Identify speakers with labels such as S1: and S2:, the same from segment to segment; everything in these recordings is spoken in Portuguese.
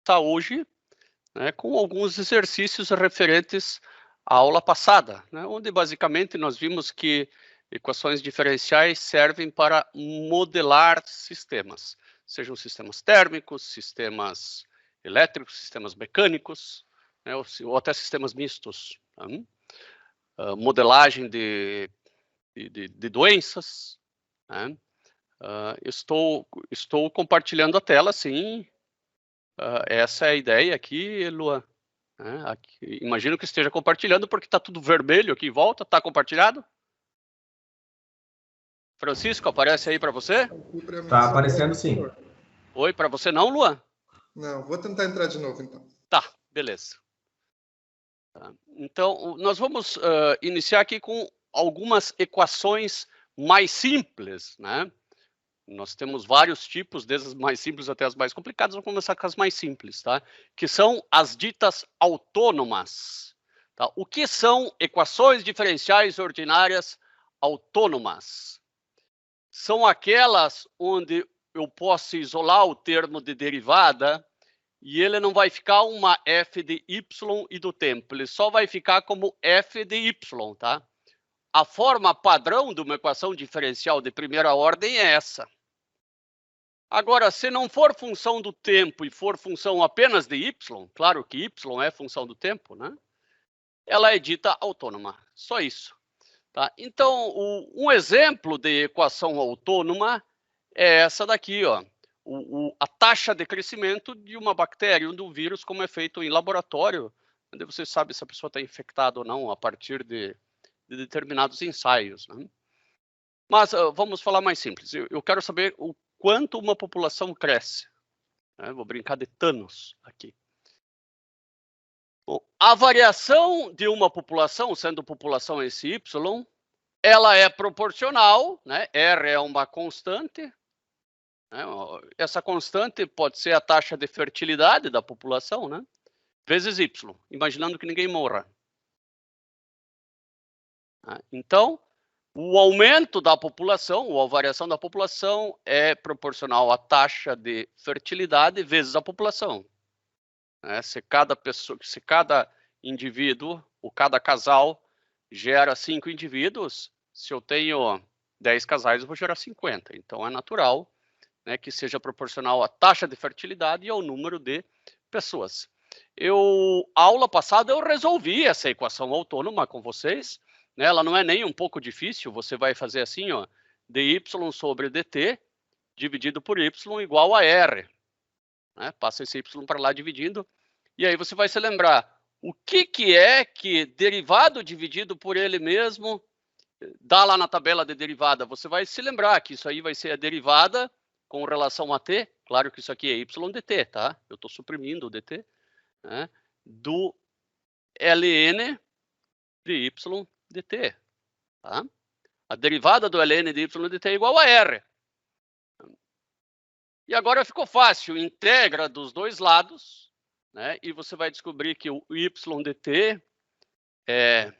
S1: voltar hoje, né, com alguns exercícios referentes à aula passada, né, onde basicamente nós vimos que equações diferenciais servem para modelar sistemas, sejam sistemas térmicos, sistemas elétricos, sistemas mecânicos, né, ou até sistemas mistos. Tá? Modelagem de doenças. Né? Estou compartilhando a tela, sim. Essa é a ideia aqui, Luan. Aqui, imagino que esteja compartilhando, porque está tudo vermelho aqui em volta. Está compartilhado? Francisco, aparece aí para você?
S2: Está aparecendo, sim.
S1: Oi, para você não, Luan?
S3: Não, vou tentar entrar de novo, então.
S1: Tá, beleza. Então, nós vamos iniciar aqui com algumas equações mais simples, né? Nós temos vários tipos, desde as mais simples até as mais complicadas. Vamos começar com as mais simples, tá? Que são as ditas autônomas. Tá? O que são equações diferenciais ordinárias autônomas? São aquelas onde eu posso isolar o termo de derivada e ele não vai ficar uma f de y e do tempo, ele só vai ficar como f de y, tá? A forma padrão de uma equação diferencial de primeira ordem é essa. Agora, se não for função do tempo e for função apenas de y, claro que y é função do tempo, né? Ela é dita autônoma, só isso. Tá? Então, um exemplo de equação autônoma é essa daqui, ó. A taxa de crescimento de uma bactéria, de um vírus, como é feito em laboratório, onde você sabe se a pessoa está infectada ou não a partir de determinados ensaios. Né? Mas vamos falar mais simples. Eu quero saber o quanto uma população cresce. Né? Vou brincar de Thanos aqui. Bom, a variação de uma população, sendo população esse y, ela é proporcional, né? R é uma constante. Né? Essa constante pode ser a taxa de fertilidade da população, né? Vezes y, imaginando que ninguém morra. Então, o aumento da população, ou a variação da população, é proporcional à taxa de fertilidade vezes a população. Se cada indivíduo, ou cada casal, gera 5 indivíduos, se eu tenho 10 casais, eu vou gerar 50. Então, é natural, né, que seja proporcional à taxa de fertilidade e ao número de pessoas. Aula passada, eu resolvi essa equação autônoma com vocês. Né, ela não é nem um pouco difícil. Você vai fazer assim, ó, dy sobre dt dividido por y igual a r. Né, passa esse y para lá dividindo. E aí você vai se lembrar o que é que derivado dividido por ele mesmo dá lá na tabela de derivada. Você vai se lembrar que isso aí vai ser a derivada com relação a t. Claro que isso aqui é y dt, tá? Eu estou suprimindo o dt. Né, do ln de y dt. Tá? A derivada do ln de y dt é igual a r. E agora ficou fácil. Integra dos dois lados, né? E você vai descobrir que o y dt é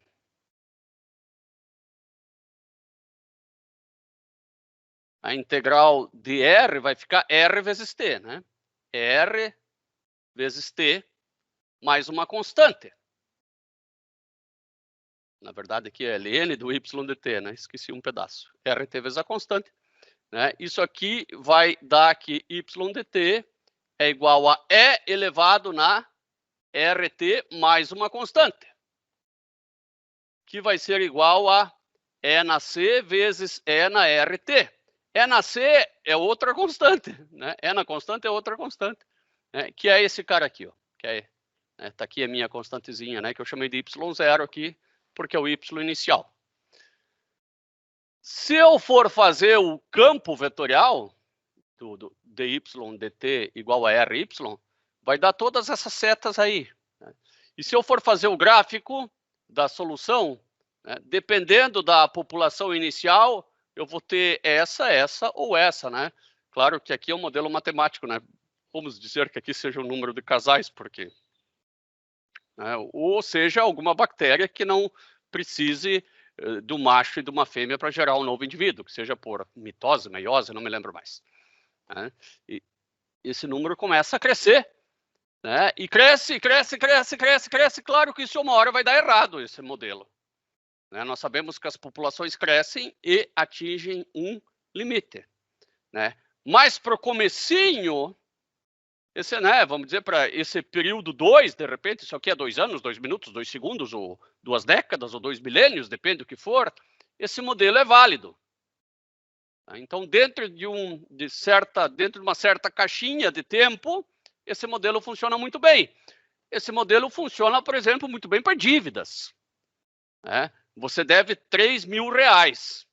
S1: a integral de r vai ficar r vezes t, né? R vezes t mais uma constante. Na verdade, aqui é ln do y dt, né? Esqueci um pedaço. Rt vezes a constante. Né? Isso aqui vai dar que y dt é igual a E elevado na RT mais uma constante. Que vai ser igual a E na C vezes E na RT. E na C é outra constante. Né? E na constante é outra constante. Né? Que é esse cara aqui. Ó, que é, né? Tá aqui a minha constantezinha, né? Que eu chamei de y0 aqui, porque é o y inicial. Se eu for fazer o campo vetorial do dy dt igual a ry, vai dar todas essas setas aí. Né? E se eu for fazer o gráfico da solução, né, dependendo da população inicial, eu vou ter essa ou essa, né? Claro que aqui é um modelo matemático, né? Vamos dizer que aqui seja o número de casais, porque... Né, ou seja, alguma bactéria que não precise do macho e de uma fêmea para gerar um novo indivíduo, que seja por mitose, meiose, não me lembro mais. Né? E esse número começa a crescer. né? E cresce. Claro que isso uma hora vai dar errado, esse modelo. Né? Nós sabemos que as populações crescem e atingem um limite. Né? Mas para o comecinho, esse, né, vamos dizer, para esse período 2, de repente, isso aqui é 2 anos, 2 minutos, 2 segundos, ou 2 décadas, ou 2 milênios, depende do que for, esse modelo é válido. Então, dentro de uma certa caixinha de tempo, esse modelo funciona muito bem. Esse modelo funciona, por exemplo, muito bem para dívidas. Né? Você deve R$3.000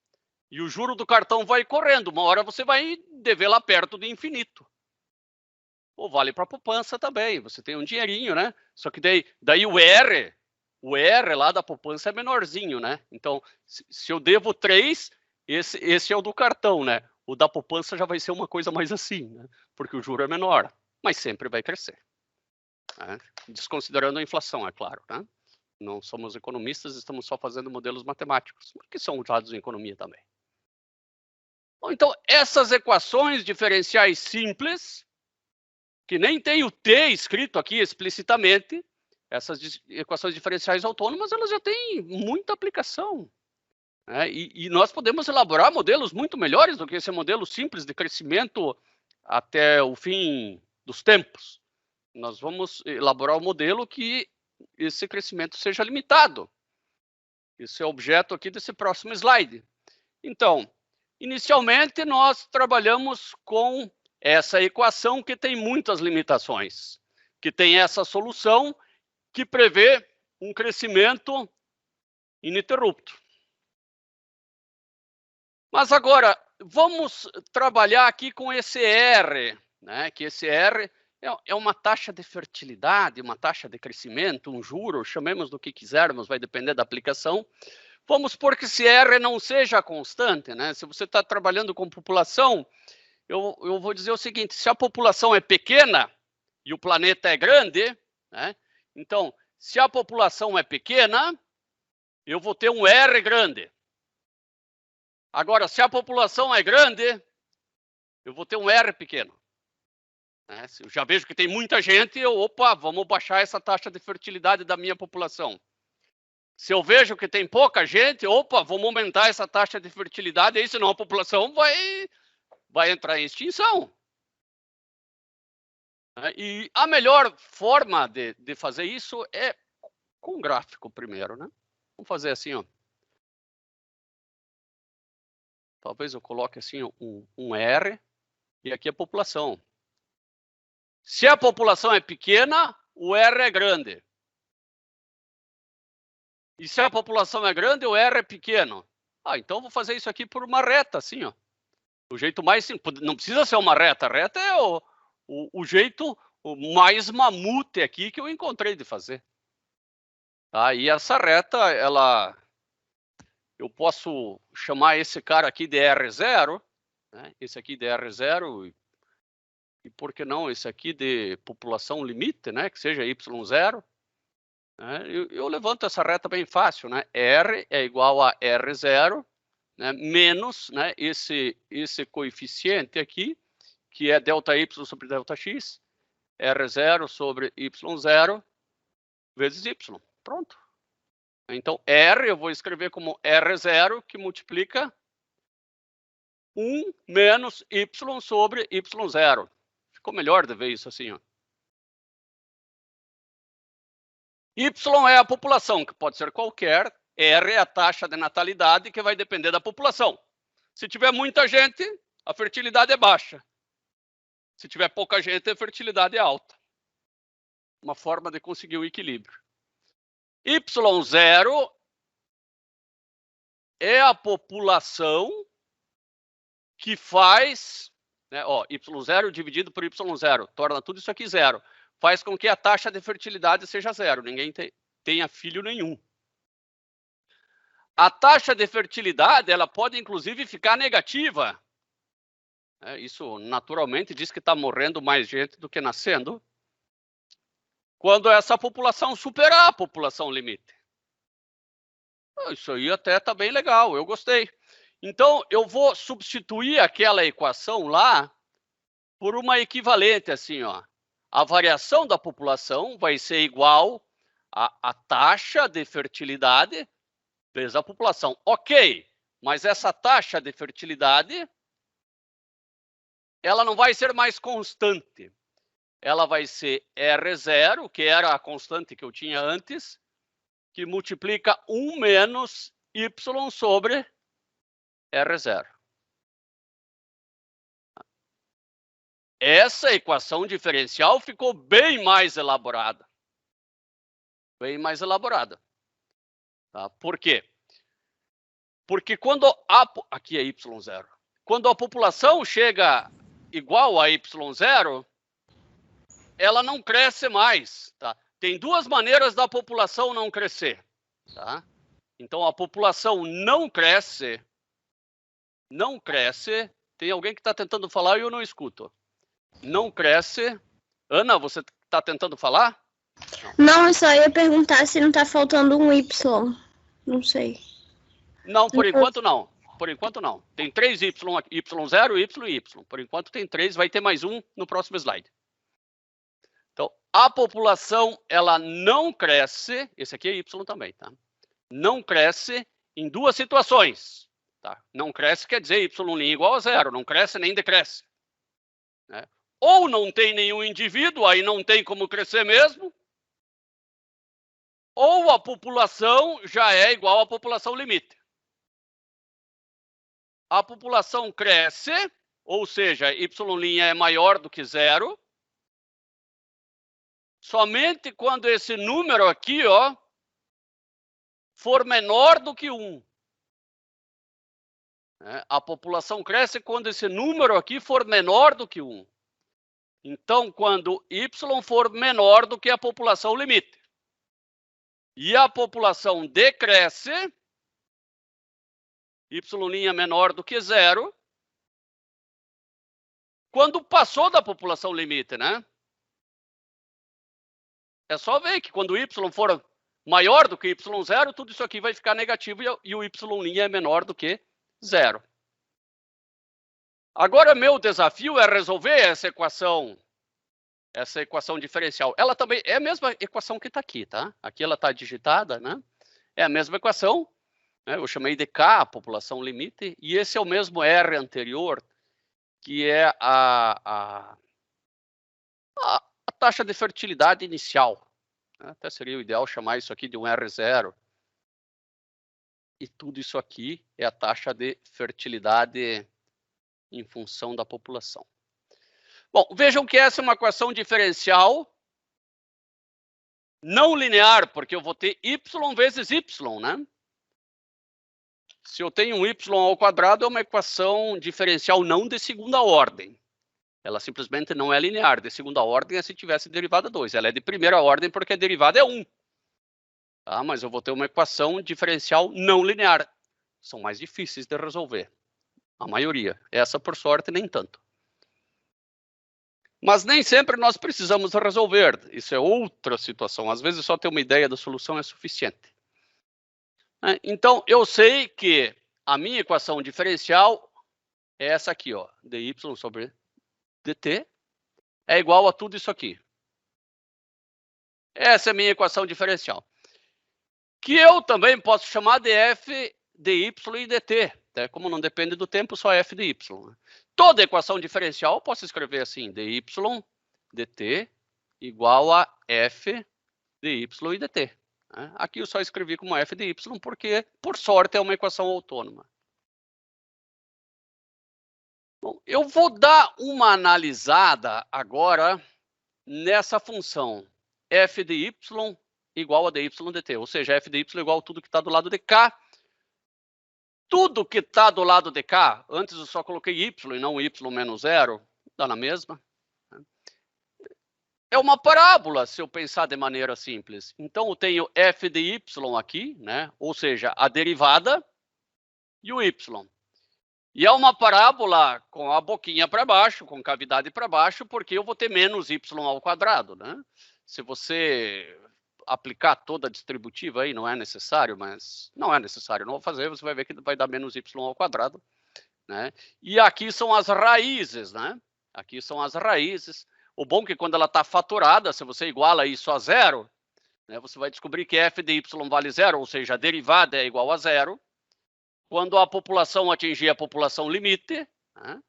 S1: e o juro do cartão vai correndo. Uma hora você vai dever lá perto do infinito. Ou vale para poupança também. Você tem um dinheirinho, né? Só que daí o R lá da poupança é menorzinho, né? Então, se eu devo 3, esse é o do cartão, né? O da poupança já vai ser uma coisa mais assim, né? Porque o juro é menor, mas sempre vai crescer. Né? Desconsiderando a inflação, é claro, né? Não somos economistas, estamos só fazendo modelos matemáticos, que são usados em economia também. Bom, então, essas equações diferenciais simples, que nem tem o T escrito aqui explicitamente, essas equações diferenciais autônomas, elas já têm muita aplicação. Né? E nós podemos elaborar modelos muito melhores do que esse modelo simples de crescimento até o fim dos tempos. Nós vamos elaborar um modelo que esse crescimento seja limitado. Esse é o objeto aqui desse próximo slide. Então, inicialmente, nós trabalhamos com essa equação que tem muitas limitações, que tem essa solução que prevê um crescimento ininterrupto. Mas agora, vamos trabalhar aqui com esse R, né? Que esse R é uma taxa de fertilidade, uma taxa de crescimento, um juro, chamemos do que quisermos, vai depender da aplicação. Vamos supor que esse R não seja constante, né? Se você está trabalhando com população, eu vou dizer o seguinte, se a população é pequena e o planeta é grande, né? Então, se a população é pequena, eu vou ter um R grande. Agora, se a população é grande, eu vou ter um R pequeno. Né? Se eu já vejo que tem muita gente, vamos baixar essa taxa de fertilidade da minha população. Se eu vejo que tem pouca gente, vamos aumentar essa taxa de fertilidade, aí senão a população vai entrar em extinção. E a melhor forma de fazer isso é com gráfico primeiro, né? Vamos fazer assim, ó. Talvez eu coloque assim um R e aqui a população. Se a população é pequena, o R é grande. E se a população é grande, o R é pequeno. Então vou fazer isso aqui por uma reta, assim, ó. O jeito mais simples. Não precisa ser uma reta. A reta é o jeito mais mamute aqui que eu encontrei de fazer. Tá? E essa reta, eu posso chamar esse cara aqui de R0, né? Esse aqui de R0 e por que não esse aqui de população limite, né? Que seja Y0. Né? Eu levanto essa reta bem fácil, né? R é igual a R0, né? Menos, né? esse coeficiente aqui, que é ΔY sobre ΔX, R0 sobre Y0 vezes Y. Pronto. Então, R eu vou escrever como R0, que multiplica 1 menos Y sobre Y0. Ficou melhor de ver isso assim, ó. Y é a população, que pode ser qualquer. R é a taxa de natalidade, que vai depender da população. Se tiver muita gente, a fertilidade é baixa. Se tiver pouca gente, a fertilidade é alta. Uma forma de conseguir o equilíbrio. Y0 é a população que faz, né, Y0 dividido por Y0, torna tudo isso aqui zero. Faz com que a taxa de fertilidade seja zero, ninguém tenha filho nenhum. A taxa de fertilidade, ela pode inclusive ficar negativa. Isso naturalmente diz que está morrendo mais gente do que nascendo. Quando essa população superar a população limite. Isso aí até está bem legal, eu gostei. Então, eu vou substituir aquela equação lá por uma equivalente, assim, ó. a variação da população vai ser igual à taxa de fertilidade vezes a população. Ok, mas essa taxa de fertilidade, ela não vai ser mais constante. Ela vai ser R0, que era a constante que eu tinha antes, que multiplica 1 menos Y sobre R0. Essa equação diferencial ficou bem mais elaborada. Bem mais elaborada. Tá? Por quê? Porque quando aqui é Y0. Quando a população chega igual a Y0, ela não cresce mais. Tá? Tem duas maneiras da população não crescer. Tá? Então, a população não cresce. Não cresce. Tem alguém que está tentando falar e eu não escuto. Não cresce. Ana, você está tentando falar?
S4: Não, eu só ia perguntar se não está faltando um Y. Não sei.
S1: Não, por enquanto não. Por enquanto não. Tem 3 Y, Y0, Y e Y. Por enquanto tem 3, vai ter mais um no próximo slide. Então, a população, ela não cresce, esse aqui é Y também, tá? Não cresce em duas situações. Tá? Não cresce quer dizer Y' igual a 0, não cresce nem decresce. Né? Ou não tem nenhum indivíduo, aí não tem como crescer mesmo, ou a população já é igual à população limite. A população cresce, ou seja, Y' é maior do que 0, somente quando esse número aqui, ó, for menor do que 1. A população cresce quando esse número aqui for menor do que 1. Então, quando Y for menor do que a população limite. E a população decresce, Y' menor do que 0, quando passou da população limite, né? É só ver que quando Y for maior do que Y0, tudo isso aqui vai ficar negativo e o Y' é menor do que 0. Agora, meu desafio é resolver essa equação diferencial. Ela também é a mesma equação que está aqui, tá? Aqui ela está digitada, né? É a mesma equação. Né? Eu chamei de K, a população limite, e esse é o mesmo R anterior, que é a taxa de fertilidade inicial. Até seria o ideal chamar isso aqui de um R0. E tudo isso aqui é a taxa de fertilidade em função da população. Bom, vejam que essa é uma equação diferencial não linear, porque eu vou ter Y vezes Y, né? Se eu tenho um Y ao quadrado, é uma equação diferencial não de segunda ordem. Ela simplesmente não é linear. De segunda ordem é se tivesse derivada 2. Ela é de primeira ordem porque a derivada é 1. Tá? Mas eu vou ter uma equação diferencial não linear. São mais difíceis de resolver. A maioria. Essa, por sorte, nem tanto. Mas nem sempre nós precisamos resolver. Isso é outra situação. Às vezes só ter uma ideia da solução é suficiente. Então, eu sei que a minha equação diferencial é essa aqui, ó, dy sobre dt é igual a tudo isso aqui. Essa é a minha equação diferencial. Que eu também posso chamar de f dy e dt. Né? Como não depende do tempo, só f de y. Toda equação diferencial eu posso escrever assim, dy dt igual a f dy e dt. Aqui eu só escrevi como f de y porque, por sorte, é uma equação autônoma. Bom, eu vou dar uma analisada agora nessa função f de y igual a dy dt, ou seja, f de y igual a tudo que está do lado de cá. Tudo que está do lado de cá, antes eu só coloquei y e não y menos 0, dá na mesma. É uma parábola, se eu pensar de maneira simples. Então, eu tenho f de y aqui, né? Ou seja, a derivada e o y. E é uma parábola com a boquinha para baixo, com cavidade para baixo, porque eu vou ter menos y ao quadrado, né? Se você aplicar toda a distributiva aí, não é necessário, mas não é necessário, não vou fazer, você vai ver que vai dar menos y ao quadrado, né? E aqui são as raízes, né? Aqui são as raízes. O bom é que quando ela está fatorada, se você iguala isso a zero, né, você vai descobrir que f de y vale zero, ou seja, a derivada é igual a zero. Quando a população atingir a população limite, né,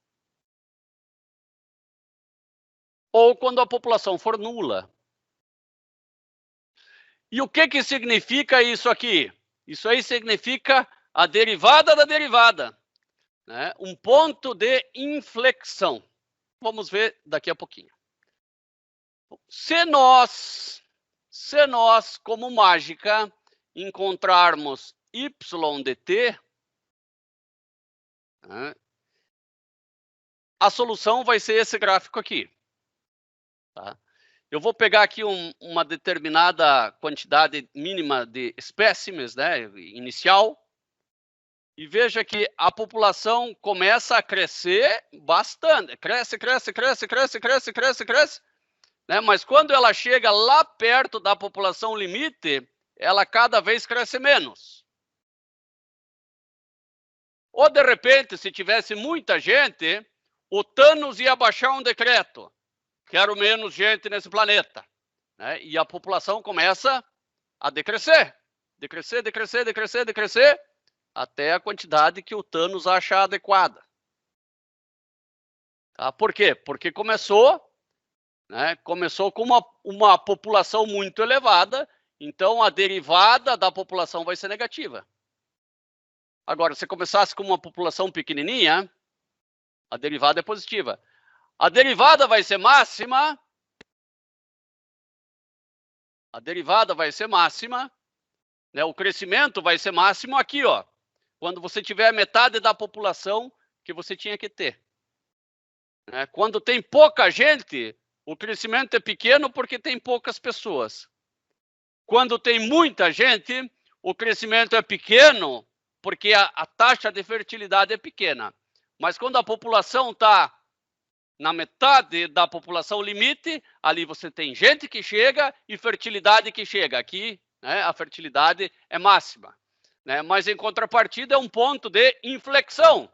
S1: ou quando a população for nula. E o que significa isso aqui? Isso aí significa a derivada da derivada, né? Um ponto de inflexão. Vamos ver daqui a pouquinho. Se nós, como mágica, encontrarmos y de t, né, a solução vai ser esse gráfico aqui. Tá? Eu vou pegar aqui uma determinada quantidade mínima de espécimes, né, inicial, e veja que a população começa a crescer bastante. Cresce, né? Mas quando ela chega lá perto da população limite, ela cada vez cresce menos. Ou, de repente, se tivesse muita gente, o Thanos ia baixar um decreto. Quero menos gente nesse planeta. Né? E a população começa a decrescer. Decrescer, até a quantidade que o Thanos acha adequada. Tá? Por quê? Porque começou com uma população muito elevada, então a derivada da população vai ser negativa. Agora, se começasse com uma população pequenininha, a derivada é positiva. A derivada vai ser máxima. Né? O crescimento vai ser máximo aqui, ó. Quando você tiver metade da população que você tinha que ter. Né? Quando tem pouca gente, o crescimento é pequeno porque tem poucas pessoas. Quando tem muita gente, o crescimento é pequeno porque a taxa de fertilidade é pequena. Mas quando a população está na metade da população limite, ali você tem gente que chega e fertilidade que chega. Aqui, né, a fertilidade é máxima. Né? Mas, em contrapartida, é um ponto de inflexão,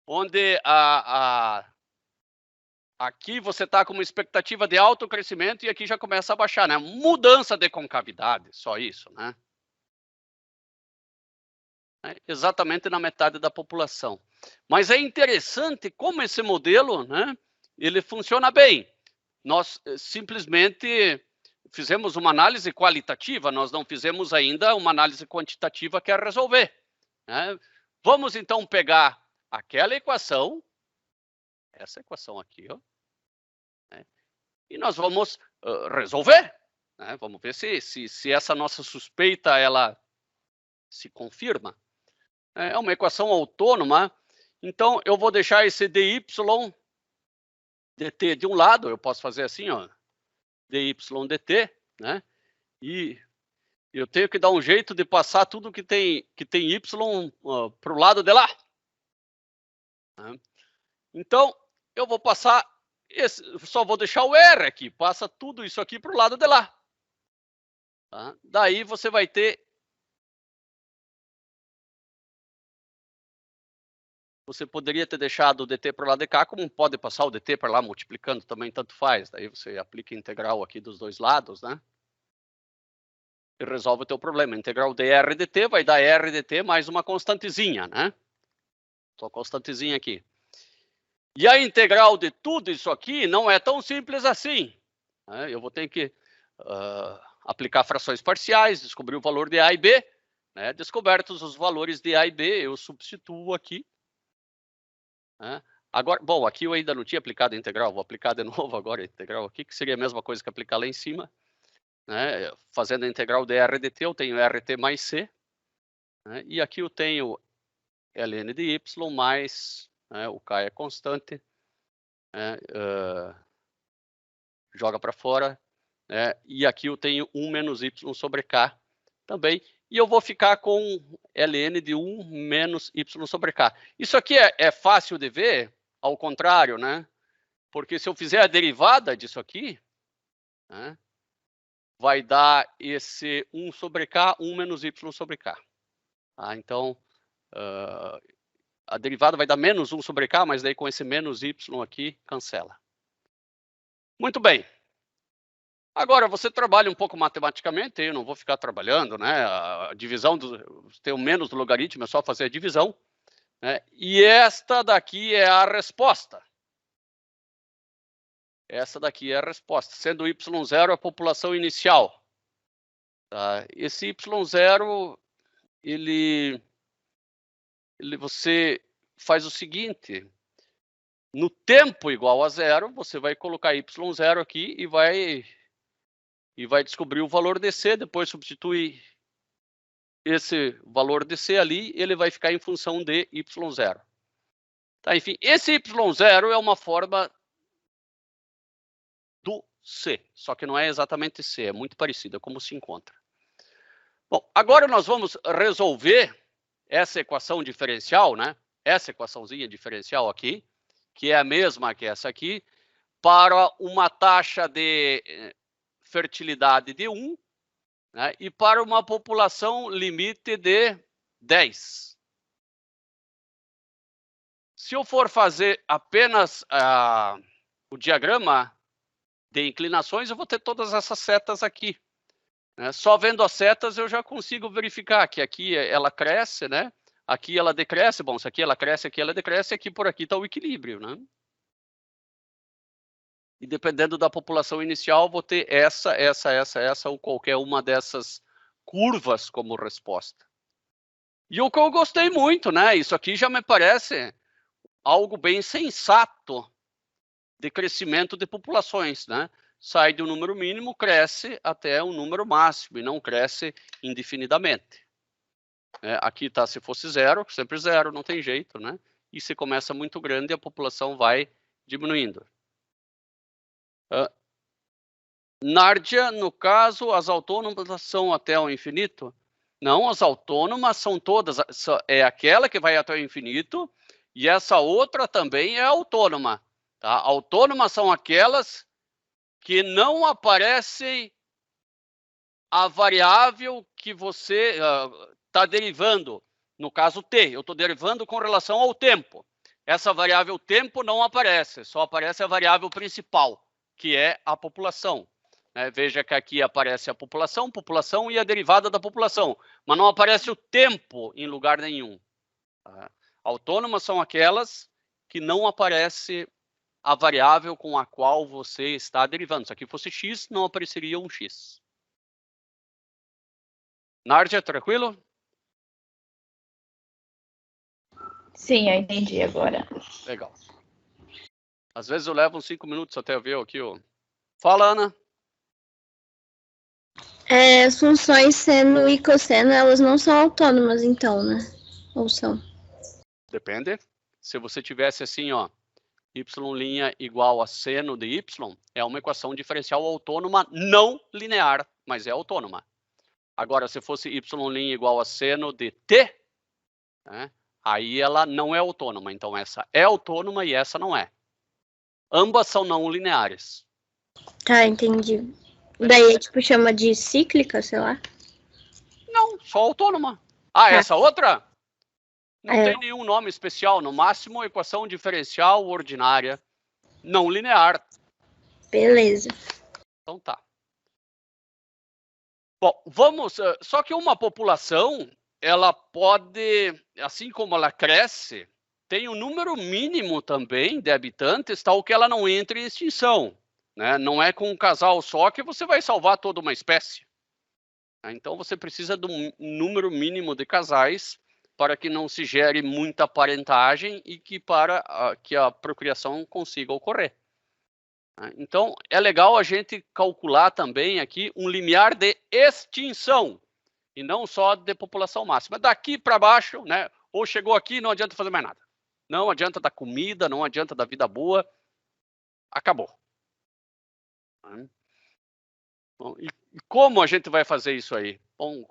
S1: onde aqui você está com uma expectativa de alto crescimento e aqui já começa a baixar. Né? Mudança de concavidade, só isso. Né? Exatamente na metade da população. Mas é interessante como esse modelo, né, ele funciona bem. Nós simplesmente fizemos uma análise qualitativa, nós não fizemos ainda uma análise quantitativa que é resolver. Né? Vamos então pegar aquela equação, essa equação aqui, ó, né, e nós vamos resolver. Né? Vamos ver se essa nossa suspeita ela se confirma. É uma equação autônoma, então eu vou deixar esse dy dt de um lado, eu posso fazer assim, ó, dy dt, né? E eu tenho que dar um jeito de passar tudo que tem y para o lado de lá. Né? Então, eu vou passar, só vou deixar o R aqui, passa tudo isso aqui para o lado de lá. Tá? Daí você vai ter você poderia ter deixado o dt para o lado de cá, como pode passar o dt para lá multiplicando também, tanto faz. Daí você aplica a integral aqui dos dois lados, né? E resolve o teu problema. A integral de r dt vai dar r dt mais uma constantezinha, né? Só constantezinha aqui. E a integral de tudo isso aqui não é tão simples assim. Né? Eu vou ter que aplicar frações parciais, descobrir o valor de a e b. Né? Descobertos os valores de a e b, eu substituo aqui. Agora, bom, aqui eu ainda não tinha aplicado a integral, vou aplicar de novo agora a integral aqui, que seria a mesma coisa que aplicar lá em cima. Né? Fazendo a integral de r dt, eu tenho rt mais c. Né? E aqui eu tenho ln de y mais, né, o k é constante. Né? Joga para fora. Né? E aqui eu tenho 1 menos y sobre k também. E eu vou ficar com ln de 1 menos y sobre k. Isso aqui é fácil de ver, ao contrário, né? Porque se eu fizer a derivada disso aqui, né, vai dar esse 1 sobre k, 1 menos y sobre k. Tá? Então, a derivada vai dar menos 1 sobre k, mas daí com esse menos y aqui, cancela. Muito bem. Agora, você trabalha um pouco matematicamente, eu não vou ficar trabalhando, né? A divisão, tem o menos do logaritmo, é só fazer a divisão. Né? E esta daqui é a resposta. Essa daqui é a resposta, sendo y0 a população inicial. Tá? Esse y0, você faz o seguinte, no tempo igual a 0, você vai colocar y0 aqui e vai descobrir o valor dc, depois substitui esse valor dc ali, ele vai ficar em função de y0. Tá, enfim, esse y0 é uma forma do c, só que não é exatamente c, é muito parecida, como se encontra. Bom, agora nós vamos resolver essa equação diferencial, né? Essa equaçãozinha diferencial aqui, que é a mesma que essa aqui, para uma taxa de fertilidade de 1, né? E para uma população limite de 10. Se eu for fazer apenas o diagrama de inclinações, eu vou ter todas essas setas aqui. Né? Só vendo as setas eu já consigo verificar que aqui ela cresce, né? Aqui ela decresce, bom, se aqui ela cresce, aqui ela decresce, aqui por aqui está o equilíbrio, né? E dependendo da população inicial, vou ter essa ou qualquer uma dessas curvas como resposta. E o que eu gostei muito, né? Isso aqui já me parece algo bem sensato de crescimento de populações, né? Sai de um número mínimo, cresce até um número máximo e não cresce indefinidamente. Aqui está, se fosse 0, sempre 0, não tem jeito, né? E se começa muito grande, a população vai diminuindo. Nárdia, no caso, as autônomas são até o infinito? Não, as autônomas são todas, é aquela que vai até o infinito e essa outra também é autônoma. Tá? Autônomas são aquelas que não aparecem a variável que você está derivando. No caso t, eu estou derivando com relação ao tempo. Essa variável tempo não aparece, só aparece a variável principal, que é a população. Veja que aqui aparece a população e a derivada da população, mas não aparece o tempo em lugar nenhum. Tá? Autônomas são aquelas que não aparece a variável com a qual você está derivando. Se aqui fosse x, não apareceria um x. Nárdia, tranquilo?
S5: Sim, eu entendi agora.
S1: Legal. Às vezes eu levo uns 5 minutos até eu ver aqui. Fala, Ana.
S4: As funções seno e cosseno, elas não são autônomas, então, né? Ou são?
S1: Depende. Se você tivesse assim, ó, y' igual a seno de y, é uma equação diferencial autônoma não linear, mas é autônoma. Agora, se fosse y' igual a seno de t, né, aí ela não é autônoma. Então, essa é autônoma e essa não é. Ambas são não lineares.
S4: Tá, entendi. Daí, tipo, chama de cíclica, sei lá?
S1: Não, só autônoma. Ah, essa outra? Não
S4: É.
S1: tem nenhum nome especial. No máximo, equação diferencial ordinária não linear.
S4: Beleza.
S1: Então tá. Bom, vamos... Só que uma população, ela pode, assim como ela cresce, tem um número mínimo também de habitantes, tal que ela não entre em extinção. Né? Não é com um casal só que você vai salvar toda uma espécie. Então, você precisa de um número mínimo de casais para que não se gere muita parentagem e para que a procriação consiga ocorrer. Então, é legal a gente calcular também aqui um limiar de extinção e não só de população máxima. Daqui para baixo, né? Ou chegou aqui, não adianta fazer mais nada. Não adianta dar comida, não adianta dar vida boa. Acabou. Bom, e como a gente vai fazer isso aí? Bom,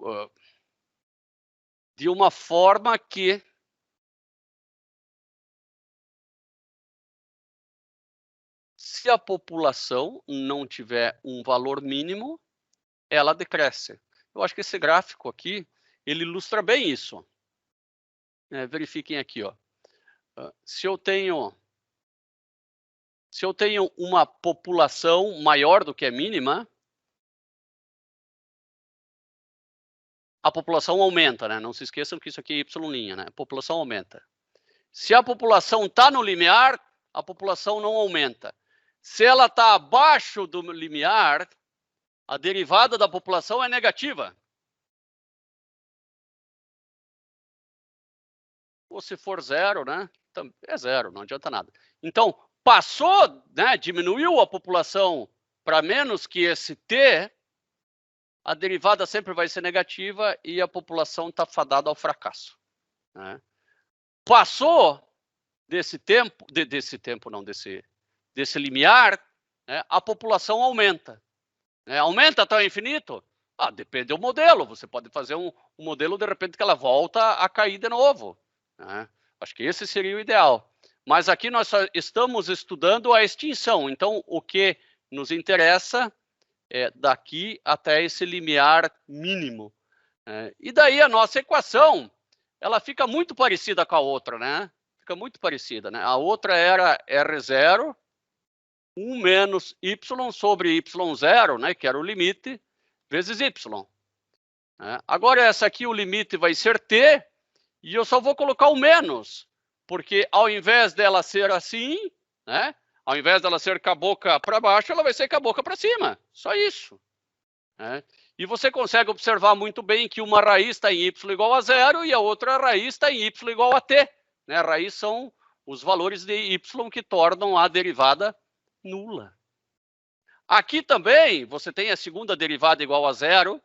S1: de uma forma que se a população não tiver um valor mínimo, ela decresce. Eu acho que esse gráfico aqui, ele ilustra bem isso. Verifiquem aqui, ó. Se eu tenho se eu tenho uma população maior do que a mínima, a população aumenta, né? Não se esqueçam que isso aqui é y', né? A população aumenta. Se a população está no limiar, a população não aumenta. Se ela está abaixo do limiar, a derivada da população é negativa. Ou se for zero, né? É zero, não adianta nada. Então, passou, né? Diminuiu a população para menos que esse t, a derivada sempre vai ser negativa e a população está fadada ao fracasso, né? Passou desse limiar, né, a população aumenta. Né? Aumenta até o infinito? Depende do modelo. Você pode fazer um modelo, de repente, que ela volta a cair de novo. Né? Acho que esse seria o ideal. Mas aqui nós só estamos estudando a extinção. Então, o que nos interessa é daqui até esse limiar mínimo. E daí a nossa equação, ela fica muito parecida com a outra, né? Fica muito parecida, né? A outra era R0, 1 menos y sobre y0, né? Que era o limite, vezes y. Agora essa aqui, o limite vai ser t, e eu só vou colocar o menos, porque ao invés dela ser assim, né? Ao invés dela ser com a boca para baixo, ela vai ser com a boca para cima. Só isso. Né? E você consegue observar muito bem que uma raiz está em y igual a 0 e a outra raiz está em y igual a t. Né? A raiz são os valores de y que tornam a derivada nula. Aqui também você tem a segunda derivada igual a 0,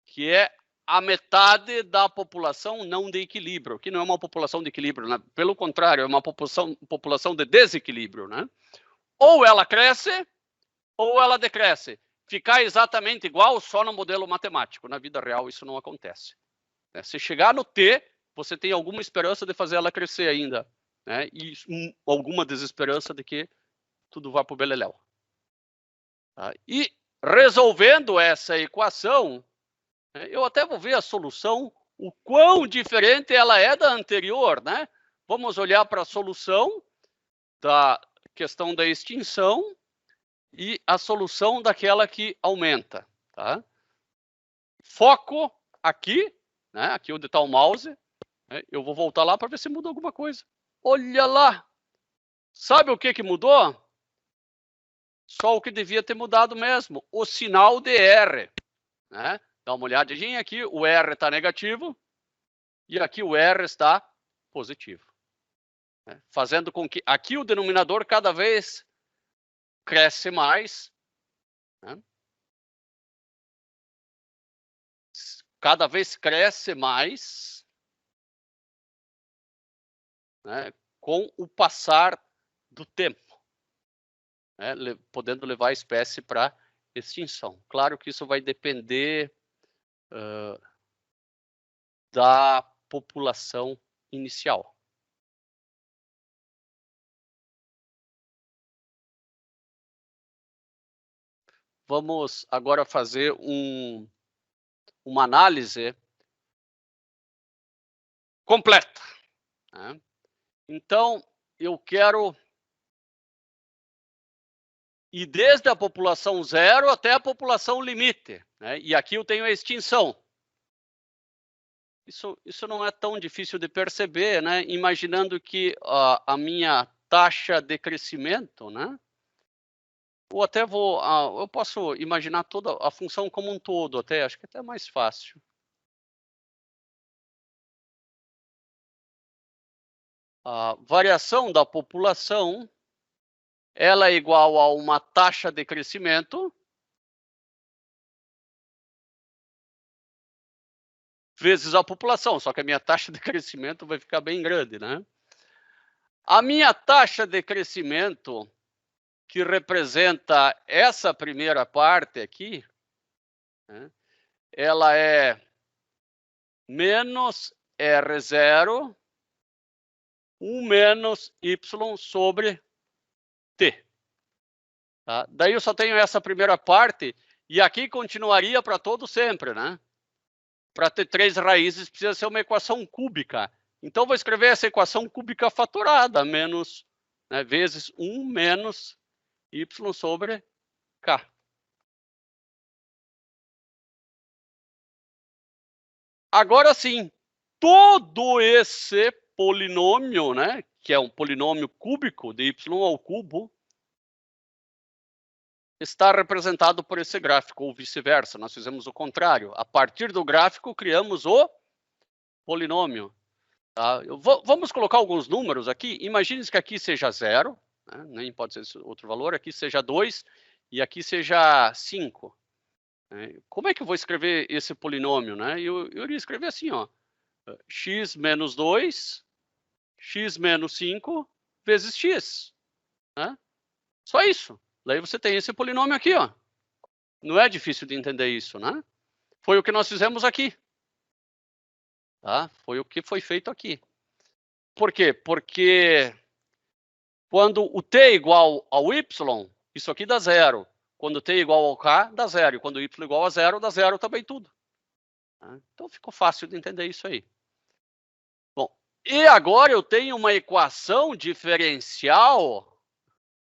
S1: que é a metade da população não de equilíbrio, que não é uma população de equilíbrio, né? Pelo contrário, é uma população de desequilíbrio. Né? Ou ela cresce, ou ela decresce. Ficar exatamente igual só no modelo matemático. Na vida real, isso não acontece. Se chegar no t, você tem alguma esperança de fazer ela crescer ainda. Né? E alguma desesperança de que tudo vá para o beleléu. Tá? E resolvendo essa equação, eu até vou ver a solução, o quão diferente ela é da anterior, né? Vamos olhar para a solução da questão da extinção e a solução daquela que aumenta, tá? Foco aqui, né? Aqui onde está o mouse. Né? Eu vou voltar lá para ver se muda alguma coisa. Olha lá! Sabe o que mudou? Só o que devia ter mudado mesmo, o sinal de R, né? Dá uma olhadinha aqui, o R está negativo e aqui o R está positivo. Né? Fazendo com que aqui o denominador cada vez cresce mais. Né? Cada vez cresce mais, né? Com o passar do tempo. Né? Podendo levar a espécie para extinção. Claro que isso vai depender da população inicial. Vamos agora fazer uma análise completa. Né? Então, eu quero ir desde a população zero até a população limite. Né? E aqui eu tenho a extinção. Isso não é tão difícil de perceber, né? Imaginando que a minha taxa de crescimento, né? Ou até eu posso imaginar toda a função como um todo, acho que até é mais fácil. A variação da população, ela é igual a uma taxa de crescimento vezes a população, só que a minha taxa de crescimento vai ficar bem grande, né? A minha taxa de crescimento, que representa essa primeira parte aqui, né, ela é menos R0, 1 menos Y sobre T. Tá? Daí eu só tenho essa primeira parte, e aqui continuaria para todo sempre, né? Para ter 3 raízes, precisa ser uma equação cúbica. Então, vou escrever essa equação cúbica fatorada, menos né, vezes 1 menos y sobre k. Agora sim, todo esse polinômio, né, que é um polinômio cúbico de y ao cubo, está representado por esse gráfico, ou vice-versa. Nós fizemos o contrário. A partir do gráfico, criamos o polinômio. Tá? Vamos colocar alguns números aqui. Imagine que aqui seja 0, né? Nem pode ser outro valor, aqui seja 2 e aqui seja 5. Né? Como é que eu vou escrever esse polinômio? Né? Eu iria escrever assim, ó, x menos 2, x menos 5 vezes x. Né? Só isso. Daí você tem esse polinômio aqui, ó. Não é difícil de entender isso, né? Foi o que nós fizemos aqui. Tá? Foi o que foi feito aqui. Por quê? Porque quando o t é igual ao y, isso aqui dá 0. Quando t é igual ao k, dá 0. E quando y é igual a 0, dá 0 também tudo. Então ficou fácil de entender isso aí. Bom, e agora eu tenho uma equação diferencial,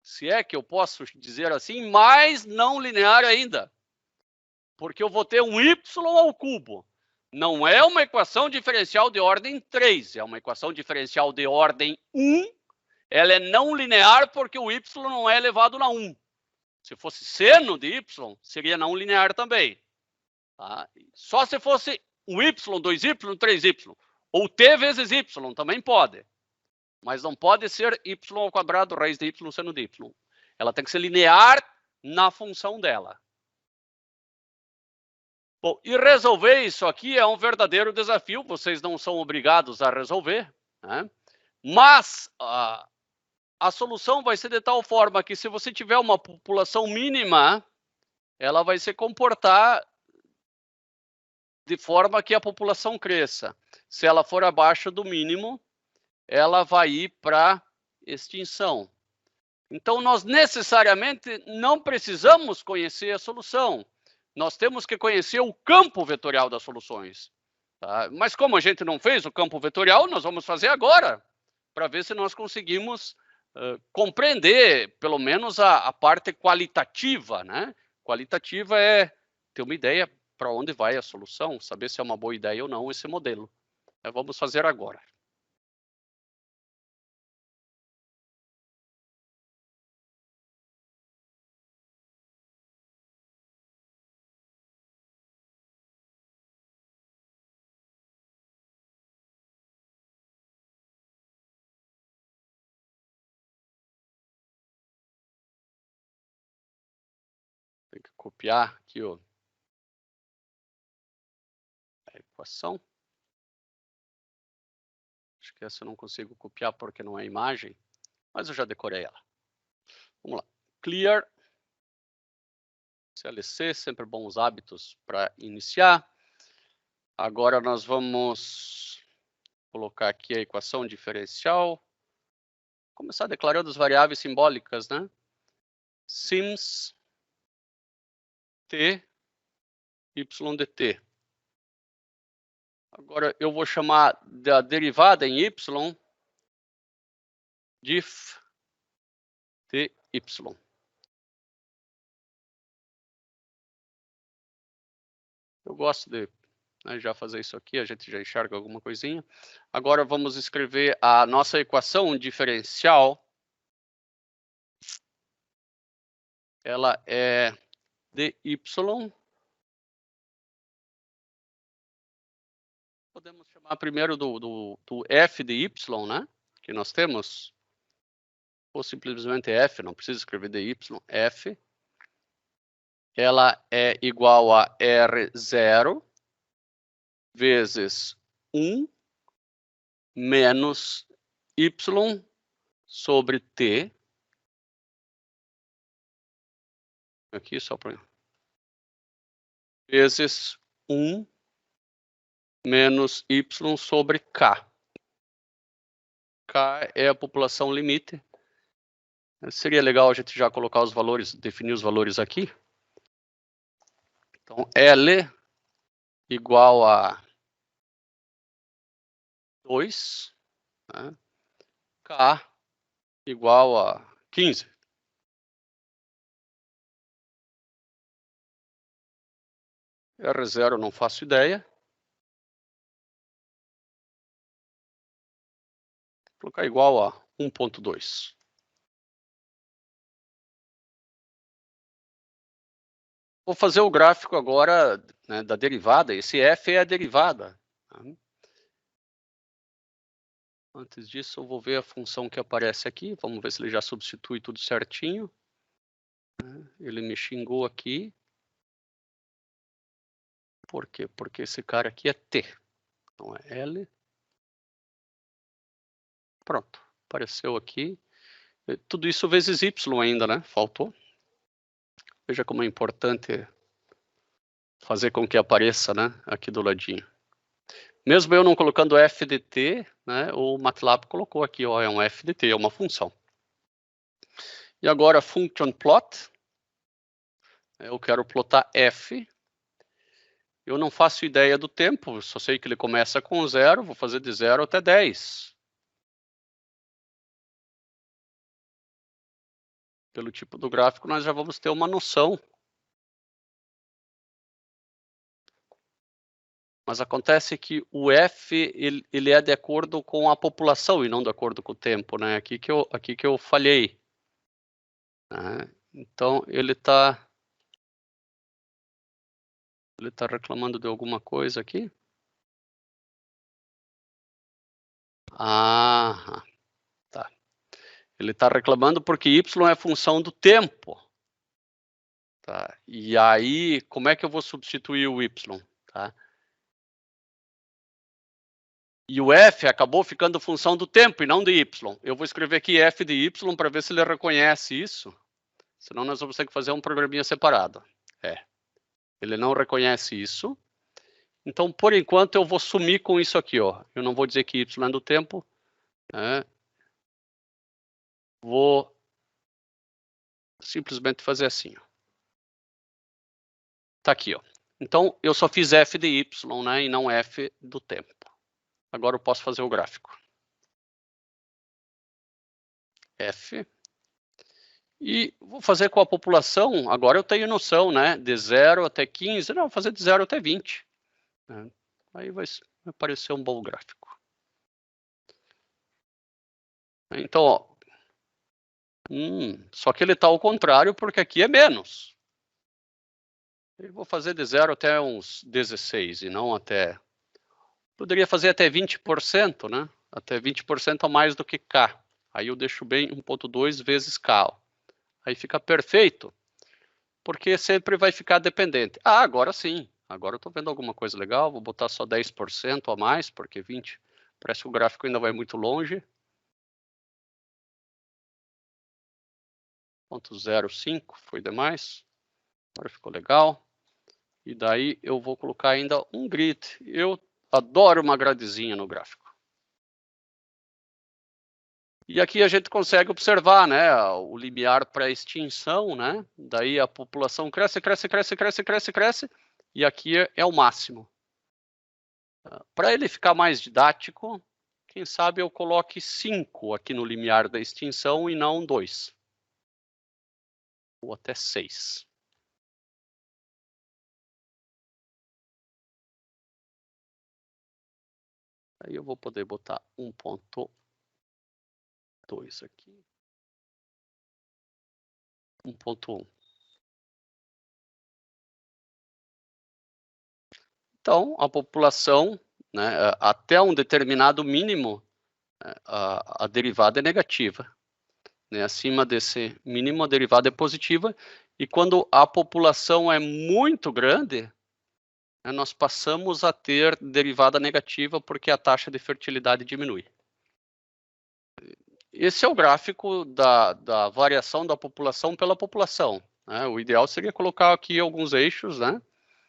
S1: se é que eu posso dizer assim, mas não linear ainda. Porque eu vou ter um y ao cubo. Não é uma equação diferencial de ordem 3, é uma equação diferencial de ordem 1. Ela é não linear porque o y não é elevado na 1. Se fosse seno de y, seria não linear também. Tá? Só se fosse um y, 2y, 3y. Ou t vezes y, também pode. Mas não pode ser y ao quadrado, raiz de y, seno de y. Ela tem que ser linear na função dela. Bom, e resolver isso aqui é um verdadeiro desafio. Vocês não são obrigados a resolver, né? Mas a solução vai ser de tal forma que se você tiver uma população mínima, ela vai se comportar de forma que a população cresça. Se ela for abaixo do mínimo, ela vai ir para extinção. Então, nós necessariamente não precisamos conhecer a solução. Nós temos que conhecer o campo vetorial das soluções. Tá? Mas como a gente não fez o campo vetorial, nós vamos fazer agora, para ver se nós conseguimos compreender, pelo menos, a parte qualitativa. Né? Qualitativa é ter uma ideia para onde vai a solução, saber se é uma boa ideia ou não esse modelo. Vamos fazer agora. Tem que copiar aqui a equação. Acho que essa eu não consigo copiar porque não é imagem, mas eu já decorei ela. Vamos lá. Clear. CLC, sempre bons hábitos para iniciar. Agora nós vamos colocar aqui a equação diferencial. Começar declarando as variáveis simbólicas, né? Sims t y dt. Agora eu vou chamar da derivada em y dif dy. Eu gosto de já fazer isso aqui, a gente já enxerga alguma coisinha. Agora vamos escrever a nossa equação diferencial. Ela é dy. Podemos chamar primeiro do f de y, né? Que nós temos. Ou simplesmente f, não precisa escrever dy, f. Ela é igual a R0 vezes 1 menos y sobre t. Aqui só para... vezes 1 menos y sobre k. K é a população limite. Seria legal a gente já colocar os valores, definir os valores aqui. Então, L igual a 2, né? K igual a 15. R0 não faço ideia. Vou colocar igual a 1.2. Vou fazer o gráfico agora, né, da derivada. Esse f é a derivada. Antes disso, eu vou ver a função que aparece aqui. Vamos ver se ele já substitui tudo certinho. Ele me xingou aqui. Por quê? Porque esse cara aqui é t, não é L. Pronto, apareceu aqui. Tudo isso vezes y ainda, né? Faltou. Veja como é importante fazer com que apareça, né, aqui do ladinho. Mesmo eu não colocando f de t, né, o MATLAB colocou aqui, ó, é um f de t, é uma função. E agora, function plot. Eu quero plotar f. Eu não faço ideia do tempo, só sei que ele começa com 0, vou fazer de 0 até 10. Pelo tipo do gráfico, nós já vamos ter uma noção. Mas acontece que o f ele é de acordo com a população e não de acordo com o tempo, né? Aqui que eu falhei. Né? Então ele está reclamando de alguma coisa aqui. Ah, tá. Ele está reclamando porque y é função do tempo. Tá? E aí, como é que eu vou substituir o y? Tá? E o f acabou ficando função do tempo e não de y. Eu vou escrever aqui f de y para ver se ele reconhece isso. Senão nós vamos ter que fazer um programinha separado. Ele não reconhece isso. Então, por enquanto, eu vou sumir com isso aqui. Ó. Eu não vou dizer que y é do tempo. Né? Vou simplesmente fazer assim. Está aqui. Ó. Então, eu só fiz f de y, né, e não f do tempo. Agora eu posso fazer o gráfico. F. E vou fazer com a população, agora eu tenho noção, né? De 0 até 15, não, vou fazer de 0 até 20. Né? Aí vai aparecer um bom gráfico. Então, ó. Só que ele está ao contrário, porque aqui é menos. Eu vou fazer de 0 até uns 16, e não até... Poderia fazer até 20%, né? Até 20% a mais do que K. Aí eu deixo bem 1.2 vezes K. Ó. Aí fica perfeito, porque sempre vai ficar dependente. Ah, agora sim. Agora eu estou vendo alguma coisa legal. Vou botar só 10% a mais, porque 20%. Parece que o gráfico ainda vai muito longe. 0.05 foi demais. Agora ficou legal. E daí eu vou colocar ainda um grid. Eu adoro uma gradezinha no gráfico. E aqui a gente consegue observar, né, o limiar para extinção, né? Daí a população cresce, cresce, cresce, cresce, cresce, cresce. E aqui é o máximo. Para ele ficar mais didático, quem sabe eu coloque 5 aqui no limiar da extinção e não 2. Ou até 6. Aí eu vou poder botar 1.2 aqui. 1.1. Então, a população, né, até um determinado mínimo, a derivada é negativa. Né? Acima desse mínimo, a derivada é positiva. E quando a população é muito grande, né, nós passamos a ter derivada negativa porque a taxa de fertilidade diminui. Esse é o gráfico da variação da população pela população. Né? O ideal seria colocar aqui alguns eixos, né?